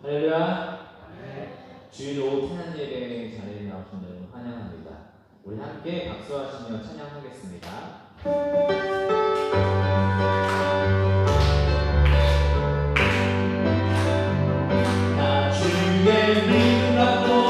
할렐루야. 주일 오후 찬양 예배 자리에 나오신 여러분 환영합니다. 우리 함께 박수하시며 찬양하겠습니다. 나 주의 믿 갖고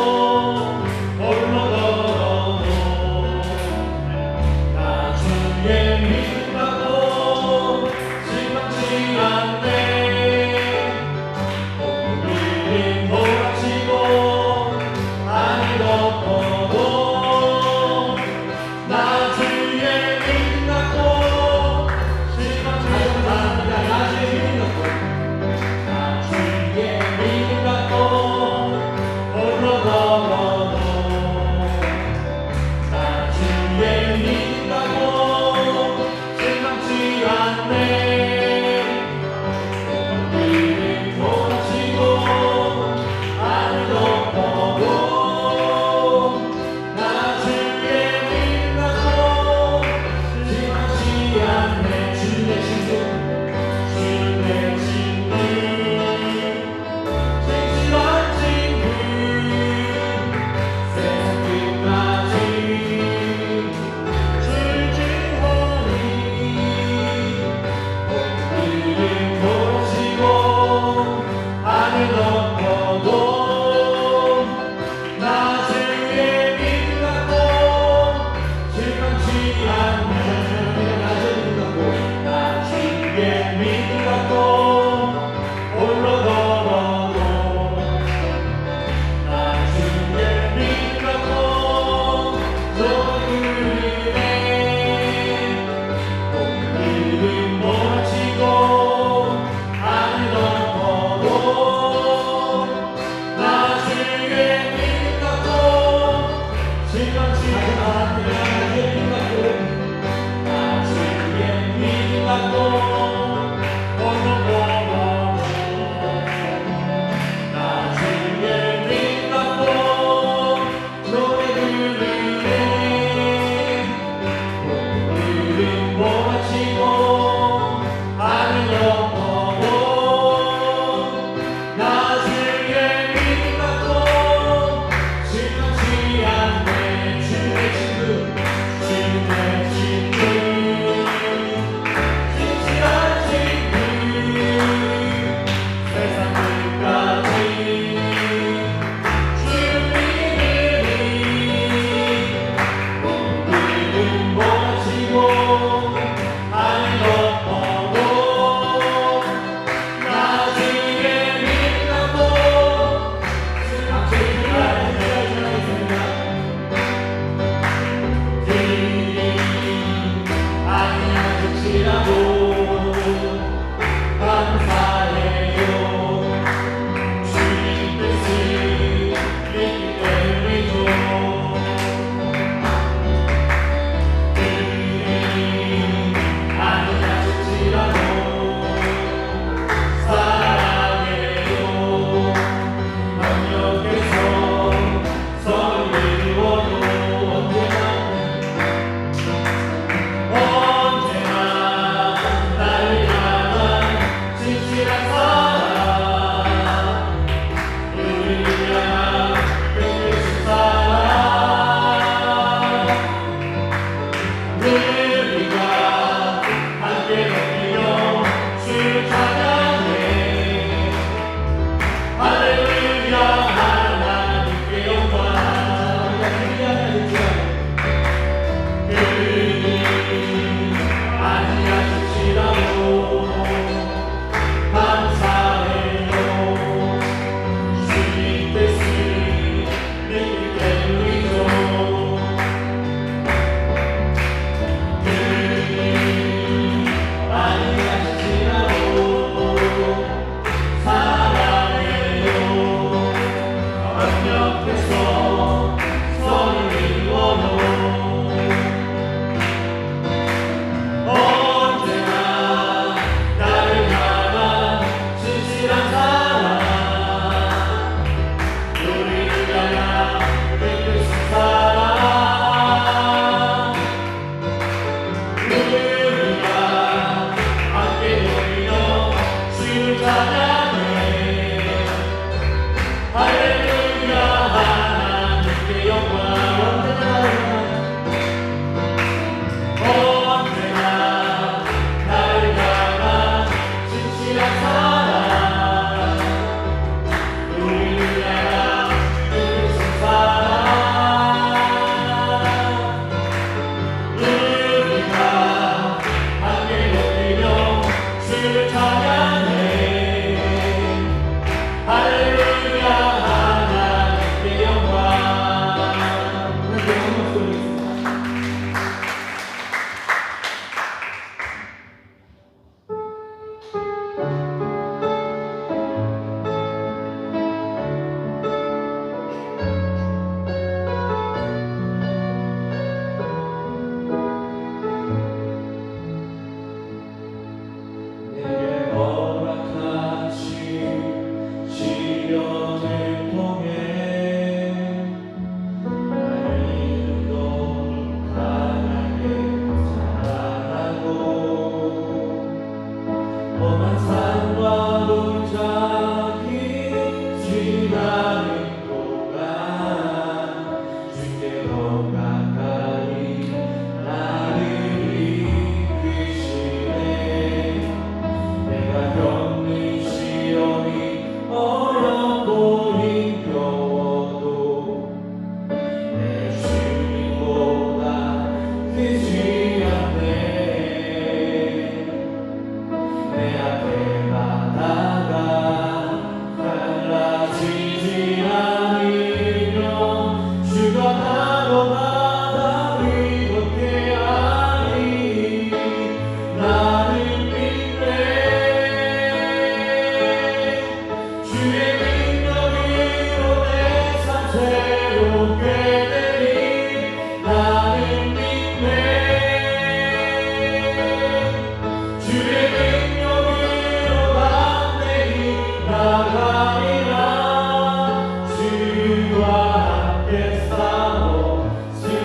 주가 하루마다 위롭게 하니 나는 믿네. 주의 능력으로 내 삶 새롭게 되니 나는 믿네. 주의 능력으로 담대히 나가리라. 주와 함께 싸워 승리하리라.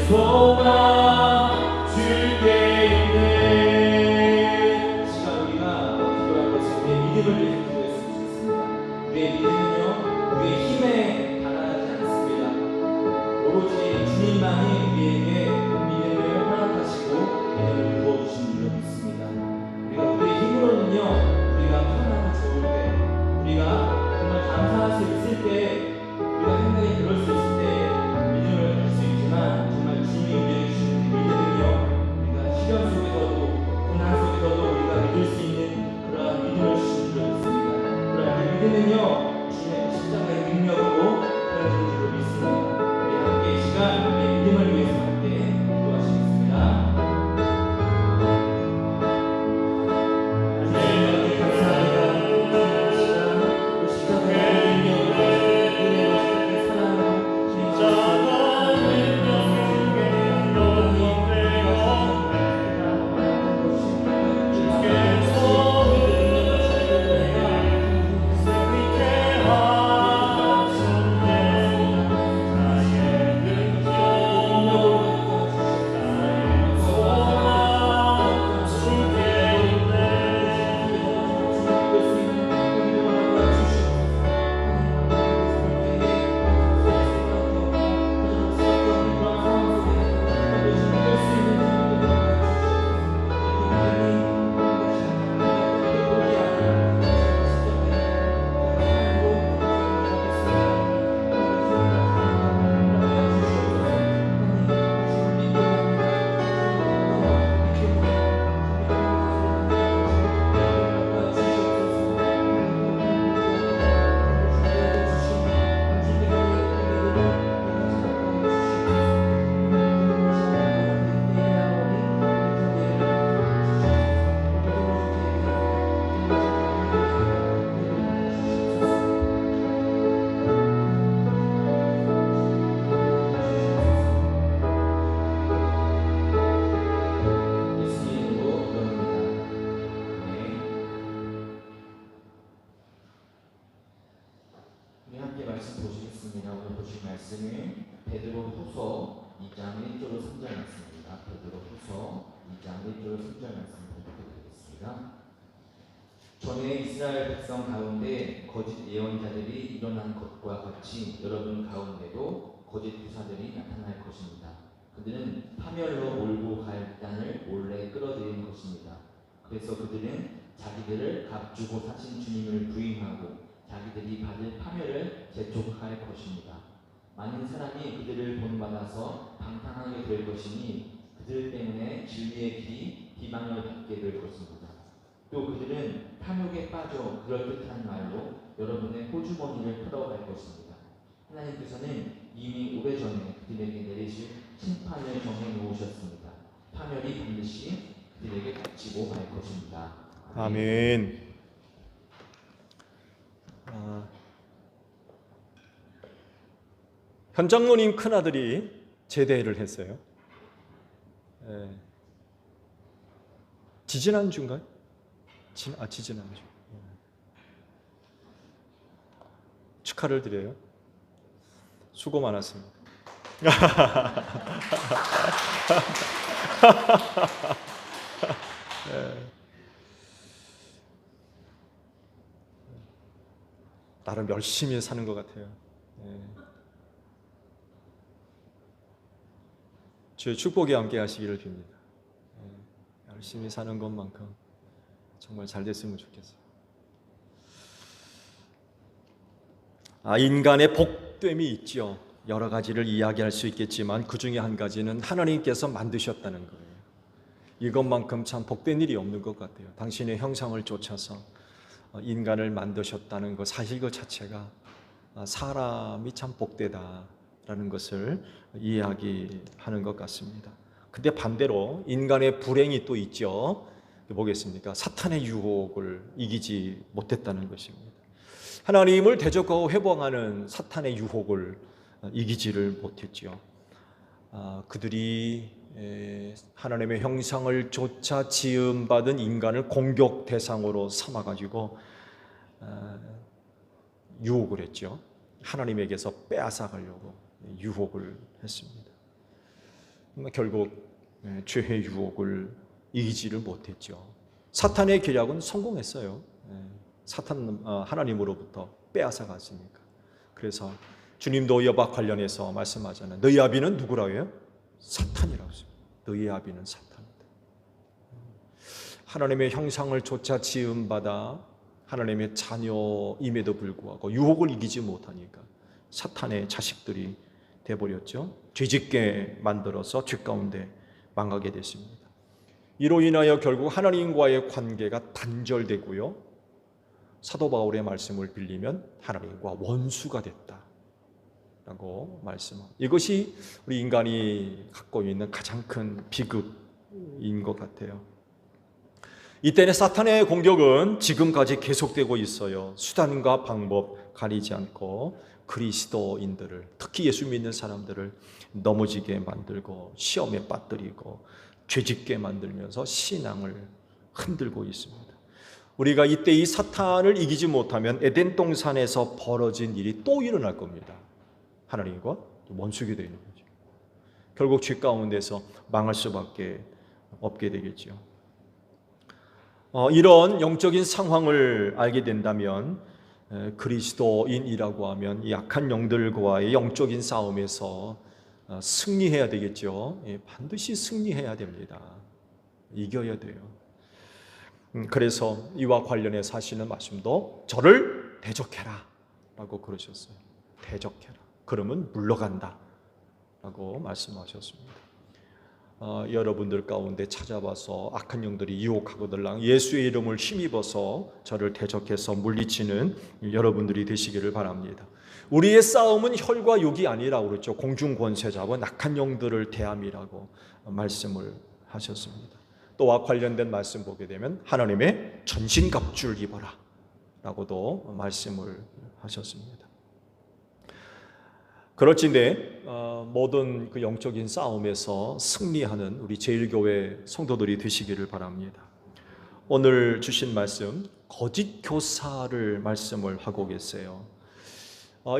소망 주께 있네. 시간 우리가 기도할 것은 우리의 믿음을 위해서 기도했으면 좋겠습니다. 우리의 믿음은요, 우리의 힘에 달하지 않습니다. 오로지 주님만이 우리에게 믿음을 허락하시고 믿음을 부어주신 줄로 믿습니다. 우리가 우리의 힘으로는요, 우리가 편하고 좋을 때, 우리가 정말 감사할 수 있을 때, 우리가 생각이 그럴 수 있을 때 믿음을 할 수 있지만, 정말 주님이 우리에게 주시는 믿음은요, 우리가 시련 속에서도 고난 속에서도 우리가 믿을 수 있는 그러한 믿음을 주신 줄로 믿습니다. 그러한 그 믿음은요, 주님의 십자가의 능력으로 되어진 줄로 믿습니다. 우리 함께 이 시간 우리의 믿음을 위해서 함께 기도하시겠습니다. 우리 함께 말씀 보시겠습니다. 오늘 보실 말씀은 베드로후서 2장 1절로 3절 말씀입니다. 베드로후서 2장 1절로 3절 말씀 보도록 하겠습니다. 전에 이스라엘 백성 가운데 거짓 예언자들이 일어난 것과 같이 여러분 가운데도 거짓 부사들이 나타날 것입니다. 그들은 파멸로 몰고 갈 땅을 몰래 끌어들이는 것입니다. 그래서 그들은 자기들을 값주고 사신 주님을 부인하고 자기들이 받을 파멸을 재촉할 것입니다. 많은 사람이 그들을 본받아서 방탕하게 될 것이니 그들 때문에 진리의 길이 비방을 받게 될 것입니다. 또 그들은 탐욕에 빠져 그럴듯한 말로 여러분의 호주머니를 풀어갈 것입니다. 하나님께서는 이미 오래전에 그들에게 내리실 심판을 정해 놓으셨습니다. 파멸이 반드시 그들에게 닥치고 말 것입니다. 아멘. 현장로님 큰아들이 제대를 했어요. 지지난주인가요? 지지난주. 축하를 드려요. 수고 많았습니다. 나름 열심히 사는 것 같아요. 주의 축복이 함께 하시기를 빕니다. 열심히 사는 것만큼 정말 잘 됐으면 좋겠어요. 인간의 복됨이 있죠. 여러 가지를 이야기할 수 있겠지만 그 중에 한 가지는 하나님께서 만드셨다는 거예요. 이것만큼 참 복된 일이 없는 것 같아요. 당신의 형상을 쫓아서 인간을 만드셨다는 것, 사실 그 자체가 사람이 참 복되다라는 것을 이야기하는 것 같습니다. 근데 반대로 인간의 불행이 또 있죠. 뭐겠습니까? 사탄의 유혹을 이기지 못했다는 것입니다. 하나님을 대적하고 회방하는 사탄의 유혹을 이기지를 못했죠. 그들이 하나님의 형상을 조차 지음받은 인간을 공격 대상으로 삼아가지고 유혹을 했죠. 하나님에게서 빼앗아가려고 유혹을 했습니다. 결국 죄의 유혹을 이기지를 못했죠. 사탄의 계략은 성공했어요. 하나님으로부터 빼앗아 갔으니까. 그래서 주님도 이와 관련해서 말씀하잖아요. 너희 아비는 누구라고 해요? 사탄이라고 했어요. 너희 아비는 사탄이다. 하나님의 형상을 조차 지음받아 하나님의 자녀임에도 불구하고 유혹을 이기지 못하니까 사탄의 자식들이 돼버렸죠. 죄짓게 만들어서 죄 가운데 망하게 됐습니다. 이로 인하여 결국 하나님과의 관계가 단절되고요. 사도 바울의 말씀을 빌리면 하나님과 원수가 됐다라고 말씀합니다. 이것이 우리 인간이 갖고 있는 가장 큰 비극인 것 같아요. 이때는 사탄의 공격은 지금까지 계속되고 있어요. 수단과 방법 가리지 않고 그리스도인들을, 특히 예수 믿는 사람들을 넘어지게 만들고 시험에 빠뜨리고 죄짓게 만들면서 신앙을 흔들고 있습니다. 우리가 이때 이 사탄을 이기지 못하면 에덴 동산에서 벌어진 일이 또 일어날 겁니다. 하나님과 원수게 되는 거죠. 결국 죄 가운데서 망할 수밖에 없게 되겠죠. 이런 영적인 상황을 알게 된다면 그리스도인이라고 하면 약한 영들과의 영적인 싸움에서 승리해야 되겠죠. 반드시 승리해야 됩니다. 이겨야 돼요. 그래서 이와 관련해서 하시는 말씀도 저를 대적해라 라고 그러셨어요. 대적해라. 그러면 물러간다 라고 말씀하셨습니다. 여러분들 가운데 찾아와서 악한 영들이 유혹하거들랑 예수의 이름을 힘입어서 저를 대적해서 물리치는 여러분들이 되시기를 바랍니다. 우리의 싸움은 혈과 육이 아니라고 그랬죠. 공중 권세 잡은 악한 영들을 대함이라고 말씀을 하셨습니다. 또와 관련된 말씀 보게 되면 하나님의 전신갑주를 입어라 라고도 말씀을 하셨습니다. 그렇지인데 모든 그 영적인 싸움에서 승리하는 우리 제일교회 성도들이 되시기를 바랍니다. 오늘 주신 말씀 거짓 교사를 말씀을 하고 계세요.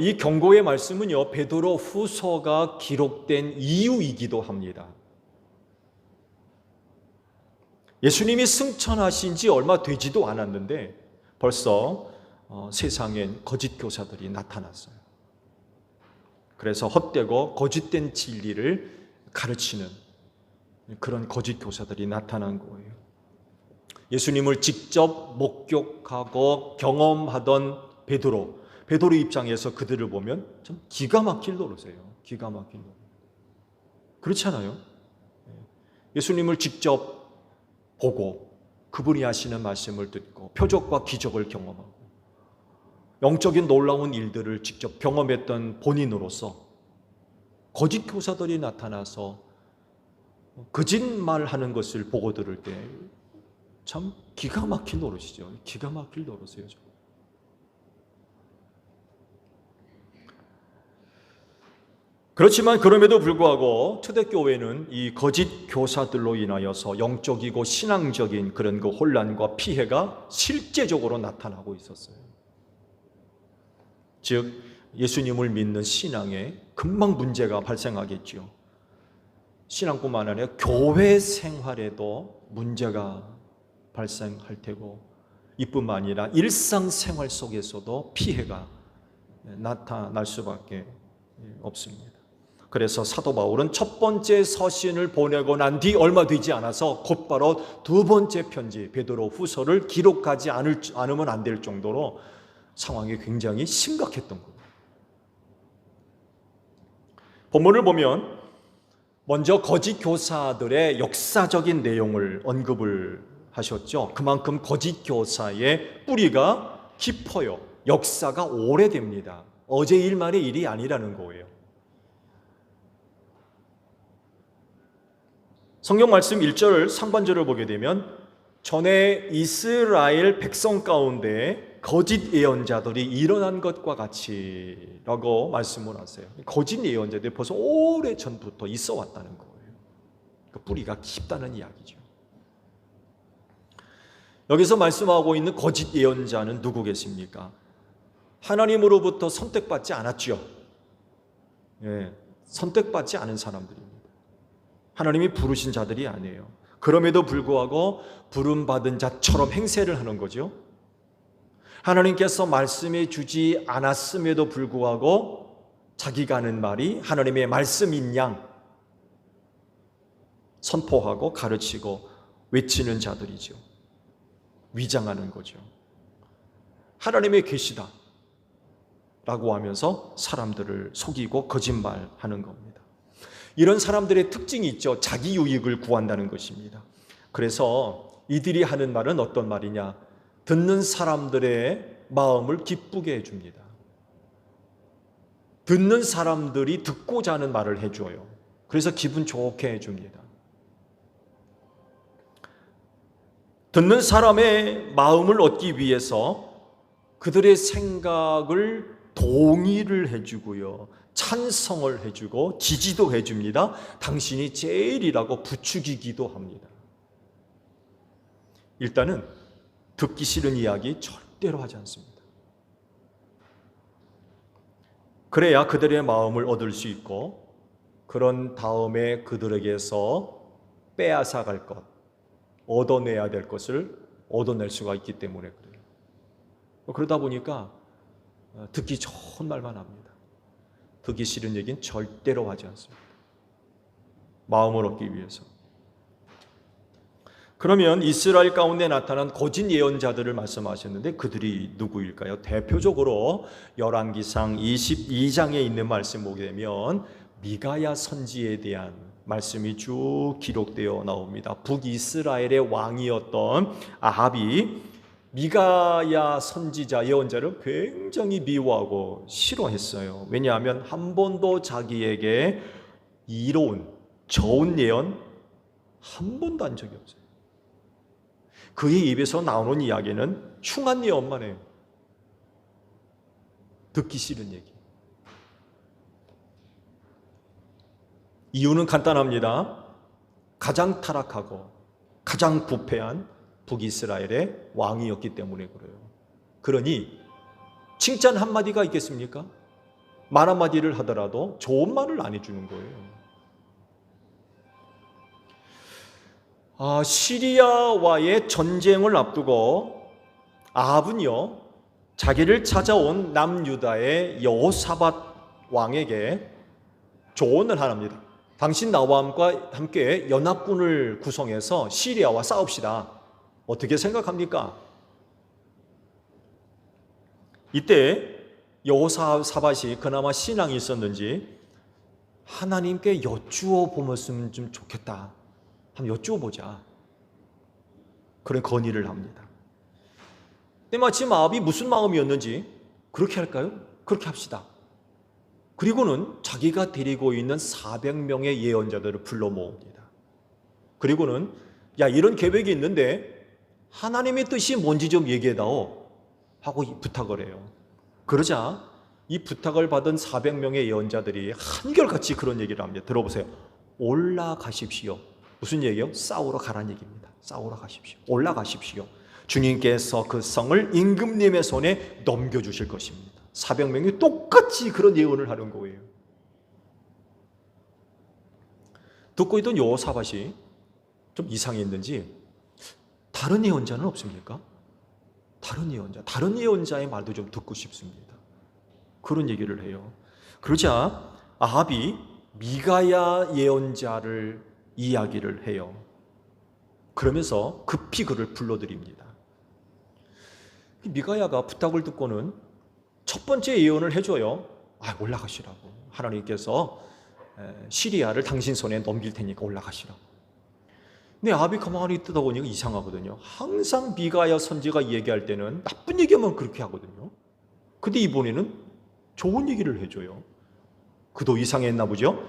이 경고의 말씀은요 베드로 후서가 기록된 이유이기도 합니다. 예수님이 승천하신 지 얼마 되지도 않았는데 벌써 세상엔 거짓 교사들이 나타났어요. 그래서 헛되고 거짓된 진리를 가르치는 그런 거짓 교사들이 나타난 거예요. 예수님을 직접 목격하고 경험하던 베드로 입장에서 그들을 보면 참 기가 막힐 노릇이에요. 기가 막힐 노릇. 그렇지 않아요? 예수님을 직접 보고 그분이 하시는 말씀을 듣고 표적과 기적을 경험하고 영적인 놀라운 일들을 직접 경험했던 본인으로서 거짓 교사들이 나타나서 거짓말하는 것을 보고 들을 때 참 기가 막힌 노릇이죠. 기가 막힐 노릇이에요. 그렇지만 그럼에도 불구하고 초대교회는 이 거짓 교사들로 인하여서 영적이고 신앙적인 그런 그 혼란과 피해가 실제적으로 나타나고 있었어요. 즉 예수님을 믿는 신앙에 금방 문제가 발생하겠죠. 신앙뿐만 아니라 교회 생활에도 문제가 발생할 테고 이뿐만 아니라 일상생활 속에서도 피해가 나타날 수밖에 없습니다. 그래서 사도 바울은 첫 번째 서신을 보내고 난 뒤 얼마 되지 않아서 곧바로 두 번째 편지 베드로 후서를 기록하지 않으면 안 될 정도로 상황이 굉장히 심각했던 거예요. 본문을 보면 먼저 거짓 교사들의 역사적인 내용을 언급을 하셨죠. 그만큼 거짓 교사의 뿌리가 깊어요. 역사가 오래됩니다. 어제 일만의 일이 아니라는 거예요. 성경 말씀 1절 상반절을 보게 되면 전에 이스라엘 백성 가운데 거짓 예언자들이 일어난 것과 같이라고 말씀을 하세요. 거짓 예언자들이 벌써 오래 전부터 있어 왔다는 거예요. 그 뿌리가 깊다는 이야기죠. 여기서 말씀하고 있는 거짓 예언자는 누구겠습니까? 하나님으로부터 선택받지 않았죠. 선택받지 않은 사람들입니다. 하나님이 부르신 자들이 아니에요. 그럼에도 불구하고 부름받은 자처럼 행세를 하는 거죠. 하나님께서 말씀해 주지 않았음에도 불구하고 자기가 하는 말이 하나님의 말씀인 양 선포하고 가르치고 외치는 자들이죠. 위장하는 거죠. 하나님의 계시다 라고 하면서 사람들을 속이고 거짓말하는 겁니다. 이런 사람들의 특징이 있죠. 자기 유익을 구한다는 것입니다. 그래서 이들이 하는 말은 어떤 말이냐? 듣는 사람들의 마음을 기쁘게 해줍니다. 듣는 사람들이 듣고자 하는 말을 해줘요. 그래서 기분 좋게 해줍니다. 듣는 사람의 마음을 얻기 위해서 그들의 생각을 동의를 해주고요. 찬성을 해주고 지지도 해줍니다. 당신이 제일이라고 부추기기도 합니다. 일단은 듣기 싫은 이야기 절대로 하지 않습니다. 그래야 그들의 마음을 얻을 수 있고 그런 다음에 그들에게서 빼앗아갈 것, 얻어내야 될 것을 얻어낼 수가 있기 때문에 그래요. 그러다 보니까 듣기 좋은 말만 합니다. 듣기 싫은 얘기는 절대로 하지 않습니다. 마음을 얻기 위해서. 그러면 이스라엘 가운데 나타난 거짓 예언자들을 말씀하셨는데 그들이 누구일까요? 대표적으로 열왕기상 22장에 있는 말씀 보게 되면 미가야 선지에 대한 말씀이 쭉 기록되어 나옵니다. 북이스라엘의 왕이었던 아합이 미가야 선지자 예언자를 굉장히 미워하고 싫어했어요. 왜냐하면 한 번도 자기에게 이로운 좋은 예언 한 번도 한 적이 없어요. 그의 입에서 나오는 이야기는 흉한 예언만 해요. 듣기 싫은 얘기. 이유는 간단합니다. 가장 타락하고 가장 부패한 북이스라엘의 왕이었기 때문에 그래요. 그러니 칭찬 한마디가 있겠습니까? 말 한마디를 하더라도 좋은 말을 안 해주는 거예요. 시리아와의 전쟁을 앞두고 아합은요, 자기를 찾아온 남유다의 여호사밧 왕에게 조언을 하랍니다. 당신 나와 함께 연합군을 구성해서 시리아와 싸웁시다. 어떻게 생각합니까? 이때 여호사밧이 그나마 신앙이 있었는지 하나님께 여쭈어 보면 좀 좋겠다. 한번 여쭈어 보자. 그런 건의를 합니다. 근데 마침 아합이 무슨 마음이었는지 그렇게 할까요? 그렇게 합시다. 그리고는 자기가 데리고 있는 400명의 예언자들을 불러 모읍니다. 그리고는 야, 이런 계획이 있는데 하나님의 뜻이 뭔지 좀 얘기해다오 하고 부탁을 해요. 그러자 이 부탁을 받은 400명의 예언자들이 한결같이 그런 얘기를 합니다. 들어보세요. 올라가십시오. 무슨 얘기요? 싸우러 가라는 얘기입니다. 싸우러 가십시오. 올라가십시오. 주님께서 그 성을 임금님의 손에 넘겨주실 것입니다. 400명이 똑같이 그런 예언을 하는 거예요. 듣고 있던 여호사밧이 좀 이상했는지 다른 예언자는 없습니까? 다른 예언자의 말도 좀 듣고 싶습니다. 그런 얘기를 해요. 그러자 아합이 미가야 예언자를 이야기를 해요. 그러면서 급히 그를 불러드립니다. 미가야가 부탁을 듣고는 첫 번째 예언을 해줘요. 올라가시라고. 하나님께서 시리아를 당신 손에 넘길 테니까 올라가시라고. 근데 아합이 가만히 듣다 보니까 이상하거든요. 항상 미가야 선지가 얘기할 때는 나쁜 얘기만 그렇게 하거든요. 근데 이번에는 좋은 얘기를 해줘요. 그도 이상했나 보죠?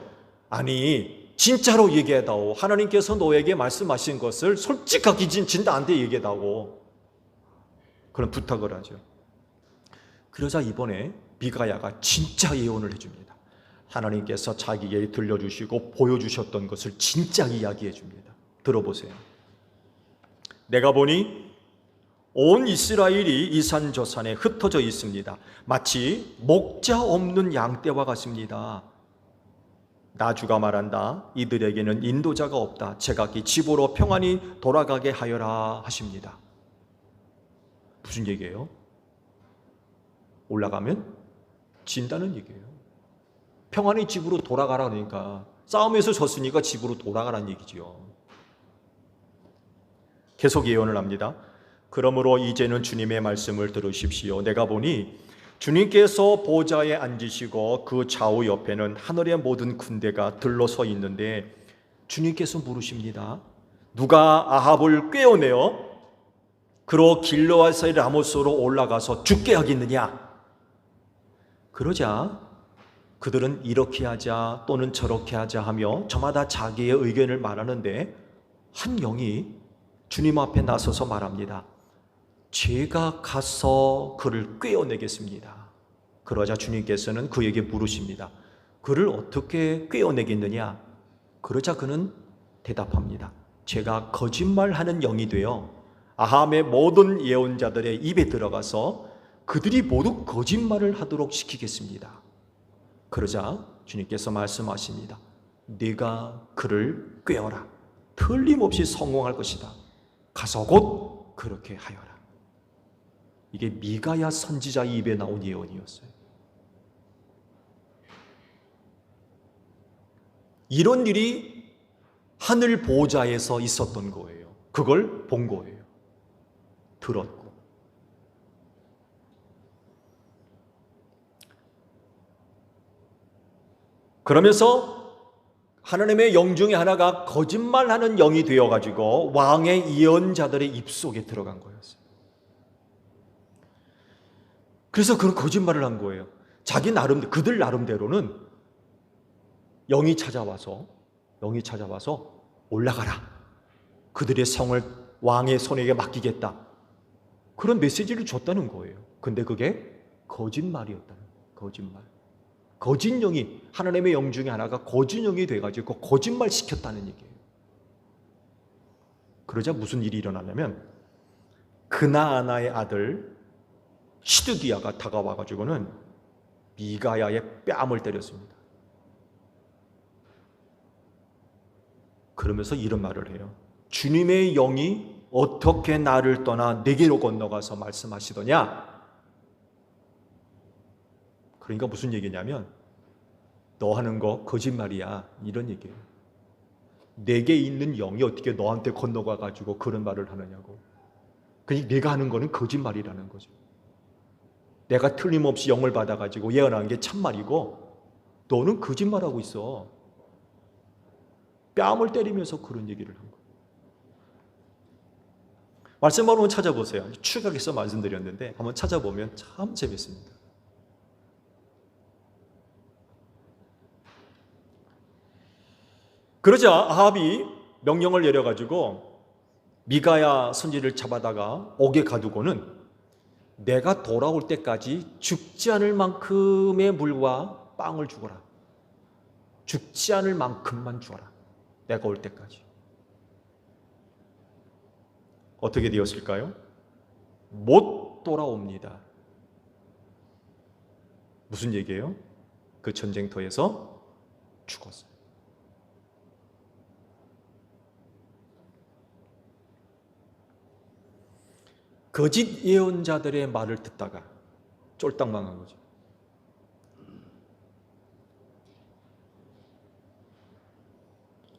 아니, 진짜로 얘기해다오. 하나님께서 너에게 말씀하신 것을 솔직하게 진짜 나한테 얘기해다오. 그런 부탁을 하죠. 그러자 이번에 미가야가 진짜 예언을 해줍니다. 하나님께서 자기에게 들려주시고 보여주셨던 것을 진짜 이야기해 줍니다. 들어보세요. 내가 보니 온 이스라엘이 이 산 저 산에 흩어져 있습니다. 마치 목자 없는 양떼와 같습니다. 나주가 말한다. 이들에게는 인도자가 없다. 제각기 집으로 평안히 돌아가게 하여라 하십니다. 무슨 얘기예요? 올라가면 진다는 얘기예요. 평안히 집으로 돌아가라 그러니까 싸움에서 졌으니까 집으로 돌아가라는 얘기지요. 계속 예언을 합니다. 그러므로 이제는 주님의 말씀을 들으십시오. 내가 보니 주님께서 보좌에 앉으시고 그 좌우 옆에는 하늘의 모든 군대가 들러서 있는데 주님께서 물으십니다. 누가 아합을 꿰어내어 그로 길르앗의 라모스로 올라가서 죽게 하겠느냐? 그러자 그들은 이렇게 하자 또는 저렇게 하자 하며 저마다 자기의 의견을 말하는데 한 영이 주님 앞에 나서서 말합니다. 제가 가서 그를 꿰어내겠습니다. 그러자 주님께서는 그에게 물으십니다. 그를 어떻게 꿰어내겠느냐? 그러자 그는 대답합니다. 제가 거짓말하는 영이 되어 아함의 모든 예언자들의 입에 들어가서 그들이 모두 거짓말을 하도록 시키겠습니다. 그러자 주님께서 말씀하십니다. 네가 그를 꿰어라. 틀림없이 성공할 것이다. 가서 곧 그렇게 하여라. 이게 미가야 선지자 입에 나온 예언이었어요. 이런 일이 하늘 보좌에서 있었던 거예요. 그걸 본 거예요. 들었고. 그러면서 하나님의 영 중에 하나가 거짓말하는 영이 되어가지고 왕의 예언자들의 입속에 들어간 거였어요. 그래서 그런 거짓말을 한 거예요. 그들 나름대로는 영이 찾아와서 올라가라. 그들의 성을 왕의 손에게 맡기겠다. 그런 메시지를 줬다는 거예요. 근데 그게 거짓말이었다는 거예요. 거짓말. 거짓 영이, 하나님의 영 중에 하나가 거짓 영이 돼가지고 거짓말 시켰다는 얘기예요. 그러자 무슨 일이 일어나냐면 그나아나의 아들 시드기야가 다가와가지고는 미가야의 뺨을 때렸습니다. 그러면서 이런 말을 해요. 주님의 영이 어떻게 나를 떠나 내게로 건너가서 말씀하시더냐? 그러니까 무슨 얘기냐면 너 하는 거 거짓말이야 이런 얘기예요. 내게 있는 영이 어떻게 너한테 건너가가지고 그런 말을 하느냐고. 그러니까 내가 하는 거는 거짓말이라는 거죠. 내가 틀림없이 영을 받아가지고 예언하는 게 참말이고 너는 거짓말하고 있어. 뺨을 때리면서 그런 얘기를 한 거예요. 말씀 한번 찾아보세요. 추격해서 말씀드렸는데 한번 찾아보면 참 재밌습니다. 그러자 아합이 명령을 내려가지고 미가야 선지를 잡아다가 옥에 가두고는 내가 돌아올 때까지 죽지 않을 만큼의 물과 빵을 주거라. 죽지 않을 만큼만 주어라. 내가 올 때까지. 어떻게 되었을까요? 못 돌아옵니다. 무슨 얘기예요? 그 전쟁터에서 죽었어요. 거짓 예언자들의 말을 듣다가 쫄딱 망한 거죠.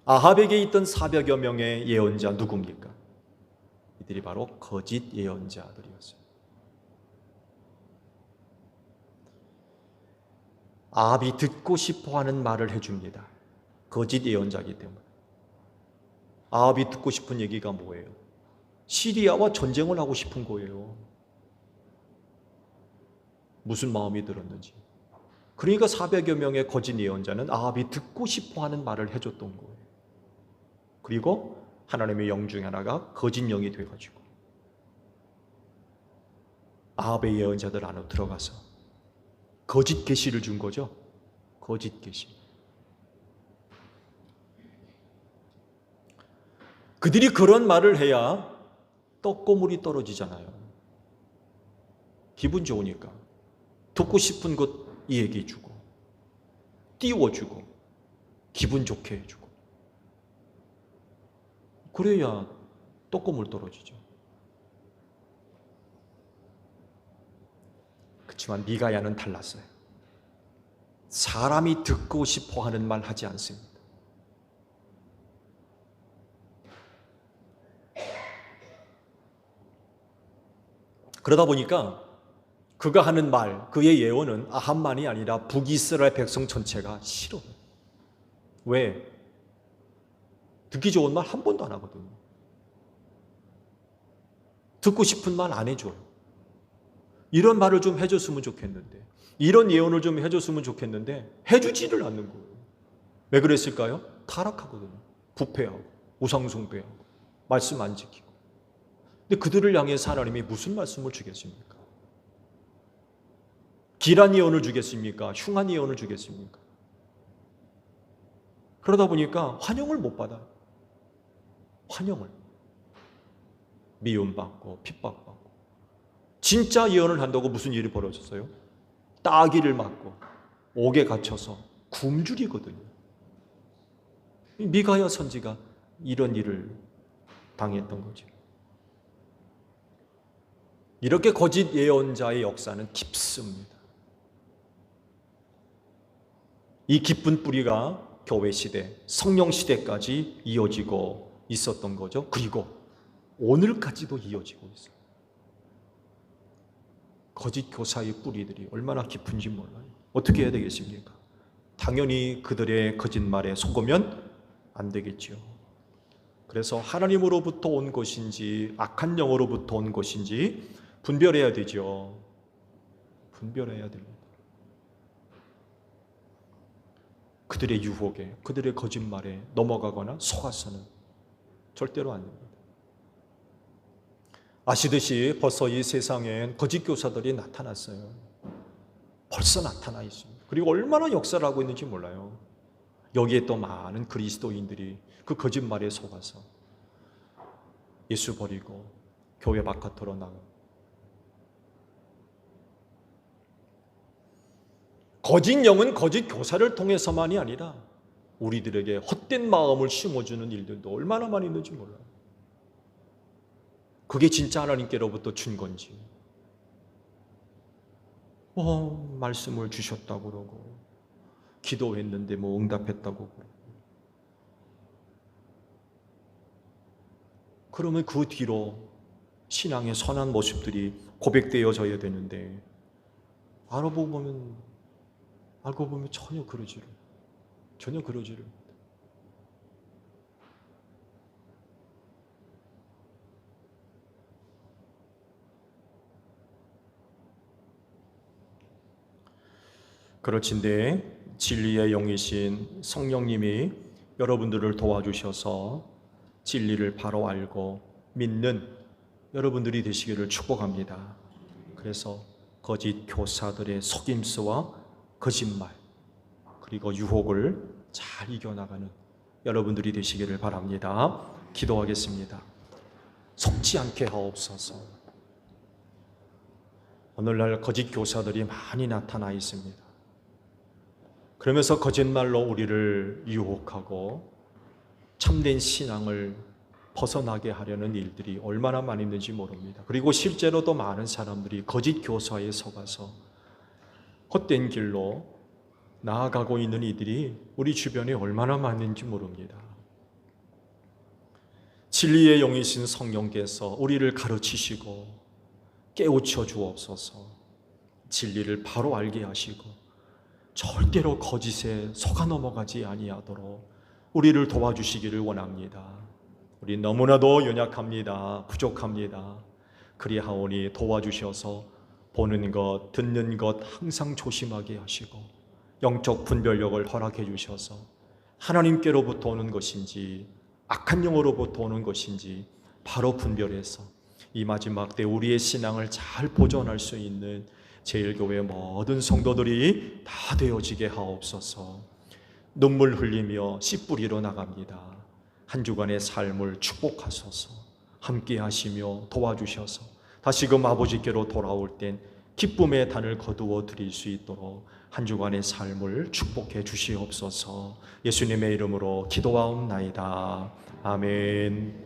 아합에게 있던 400여 명의 예언자 누굽니까? 이들이 바로 거짓 예언자들이었어요. 아합이 듣고 싶어하는 말을 해줍니다. 거짓 예언자이기 때문에. 아합이 듣고 싶은 얘기가 뭐예요? 시리아와 전쟁을 하고 싶은 거예요. 무슨 마음이 들었는지. 그러니까 400여 명의 거짓 예언자는 아합이 듣고 싶어하는 말을 해줬던 거예요. 그리고 하나님의 영 중에 하나가 거짓 영이 돼가지고 아합의 예언자들 안으로 들어가서 거짓 계시를 준 거죠. 거짓 계시. 그들이 그런 말을 해야 떡고물이 떨어지잖아요. 기분 좋으니까 듣고 싶은 것 얘기해주고 띄워주고 기분 좋게 해주고. 그래야 떡고물 떨어지죠. 그렇지만 미가야는 달랐어요. 사람이 듣고 싶어 하는 말 하지 않습니다. 그러다 보니까 그가 하는 말, 그의 예언은 아합만이 아니라 북이스라엘 백성 전체가 싫어요. 왜? 듣기 좋은 말 한 번도 안 하거든요. 듣고 싶은 말 안 해줘요. 이런 말을 좀 해줬으면 좋겠는데, 이런 예언을 좀 해줬으면 좋겠는데 해주지를 않는 거예요. 왜 그랬을까요? 타락하거든요. 부패하고 우상숭배하고 말씀 안 지키고. 근데 그들을 향해서 하나님이 무슨 말씀을 주겠습니까? 길한 예언을 주겠습니까? 흉한 예언을 주겠습니까? 그러다 보니까 환영을 못 받아요. 환영을. 미움받고 핍박받고. 진짜 예언을 한다고 무슨 일이 벌어졌어요? 따귀를 맞고 옥에 갇혀서 굶주리거든요. 미가야 선지가 이런 일을 당했던 거죠. 이렇게 거짓 예언자의 역사는 깊습니다. 이 깊은 뿌리가 교회 시대, 성령 시대까지 이어지고 있었던 거죠. 그리고 오늘까지도 이어지고 있어요. 거짓 교사의 뿌리들이 얼마나 깊은지 몰라요. 어떻게 해야 되겠습니까? 당연히 그들의 거짓말에 속으면 안 되겠지요. 그래서 하나님으로부터 온 것인지 악한 영으로부터 온 것인지 분별해야 되죠. 분별해야 됩니다. 그들의 유혹에, 그들의 거짓말에 넘어가거나 속아서는 절대로 안 됩니다. 아시듯이 벌써 이 세상엔 거짓 교사들이 나타났어요. 벌써 나타나 있습니다. 그리고 얼마나 역사를 하고 있는지 몰라요. 여기에 또 많은 그리스도인들이 그 거짓말에 속아서 예수 버리고 교회 바깥으로 나가고. 거짓 영은 거짓 교사를 통해서만이 아니라 우리들에게 헛된 마음을 심어주는 일들도 얼마나 많이 있는지 몰라요. 그게 진짜 하나님께로부터 준 건지. 말씀을 주셨다고 그러고 기도했는데 뭐 응답했다고 그러고. 그러면 그 뒤로 신앙의 선한 모습들이 고백되어져야 되는데 알고 보면 전혀 그러지를 못해요. 그렇진데 진리의 영이신 성령님이 여러분들을 도와주셔서 진리를 바로 알고 믿는 여러분들이 되시기를 축복합니다. 그래서 거짓 교사들의 속임수와 거짓말 그리고 유혹을 잘 이겨나가는 여러분들이 되시기를 바랍니다. 기도하겠습니다. 속지 않게 하옵소서. 오늘날 거짓 교사들이 많이 나타나 있습니다. 그러면서 거짓말로 우리를 유혹하고 참된 신앙을 벗어나게 하려는 일들이 얼마나 많이 있는지 모릅니다. 그리고 실제로도 많은 사람들이 거짓 교사에 속아서 헛된 길로 나아가고 있는 이들이 우리 주변에 얼마나 많은지 모릅니다. 진리의 영이신 성령께서 우리를 가르치시고 깨우쳐 주옵소서. 진리를 바로 알게 하시고 절대로 거짓에 속아 넘어가지 아니하도록 우리를 도와주시기를 원합니다. 우리 너무나도 연약합니다. 부족합니다. 그리하오니 도와주셔서 보는 것, 듣는 것 항상 조심하게 하시고 영적 분별력을 허락해 주셔서 하나님께로부터 오는 것인지 악한 영으로부터 오는 것인지 바로 분별해서 이 마지막 때 우리의 신앙을 잘 보존할 수 있는 제일교회 모든 성도들이 다 되어지게 하옵소서. 눈물 흘리며 씨 뿌리러 나갑니다. 한 주간의 삶을 축복하소서. 함께 하시며 도와주셔서 다시금 아버지께로 돌아올 땐 기쁨의 단을 거두어 드릴 수 있도록 한 주간의 삶을 축복해 주시옵소서. 예수님의 이름으로 기도하옵나이다. 아멘.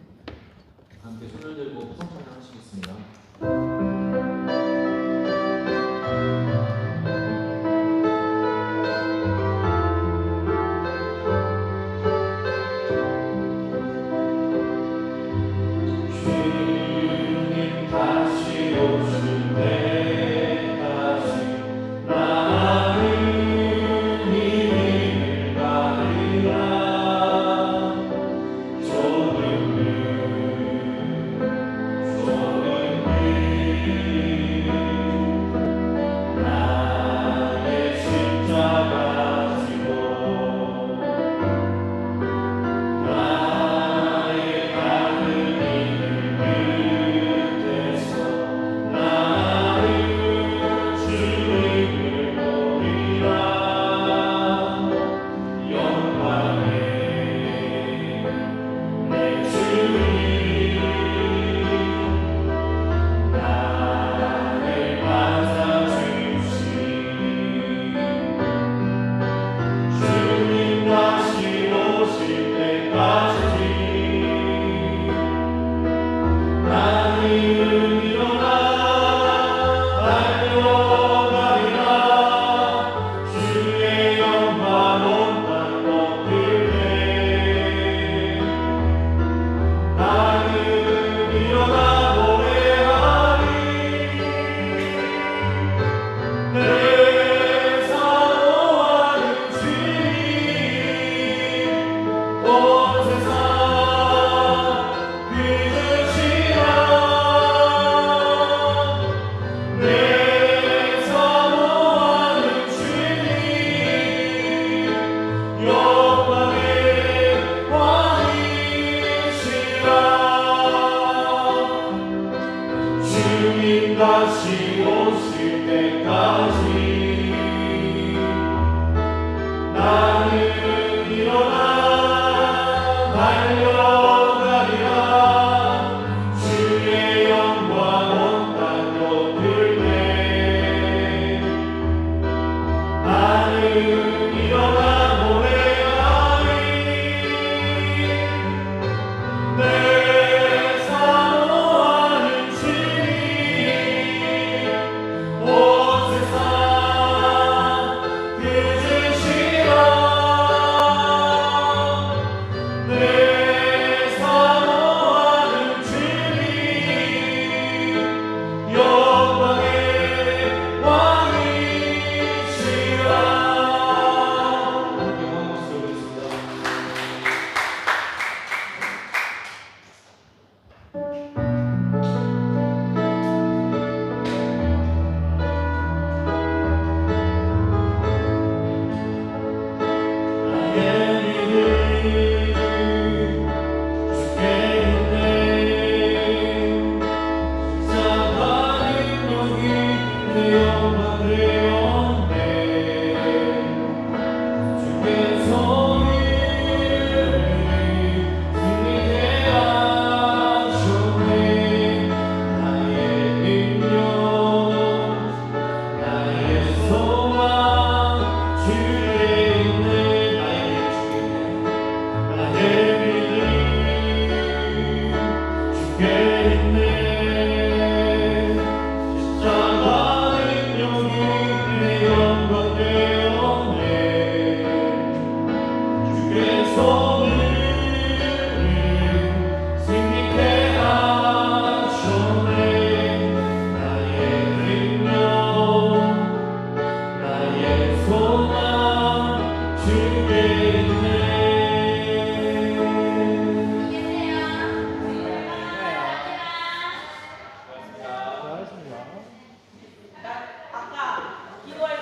함께 손을 들고 후성 찬양하시겠습니다. 다시 오실 때까지 나는 일어나 달려가리라. 주의 영광 온 땅으로 들네. 나는 일어나 노래하리. 내 사모하는 주님 온 세상 그주시라. 내 사모하는 주님 영광의 왕이시라. 함께 한번 부르겠습니다. 나의 믿음 주께 있네. 사랑하는 여기 내 영광 되었네. 주께서 승리케 하셨네. 나의 능력 나의 소망 주에 있네. 나의 믿음 주께 있네. 십자가는 여기 내 영광 되었네. 주께서 승리케 하셨네. 나의 능력 나의 소망 주께 있네. 아까 기도할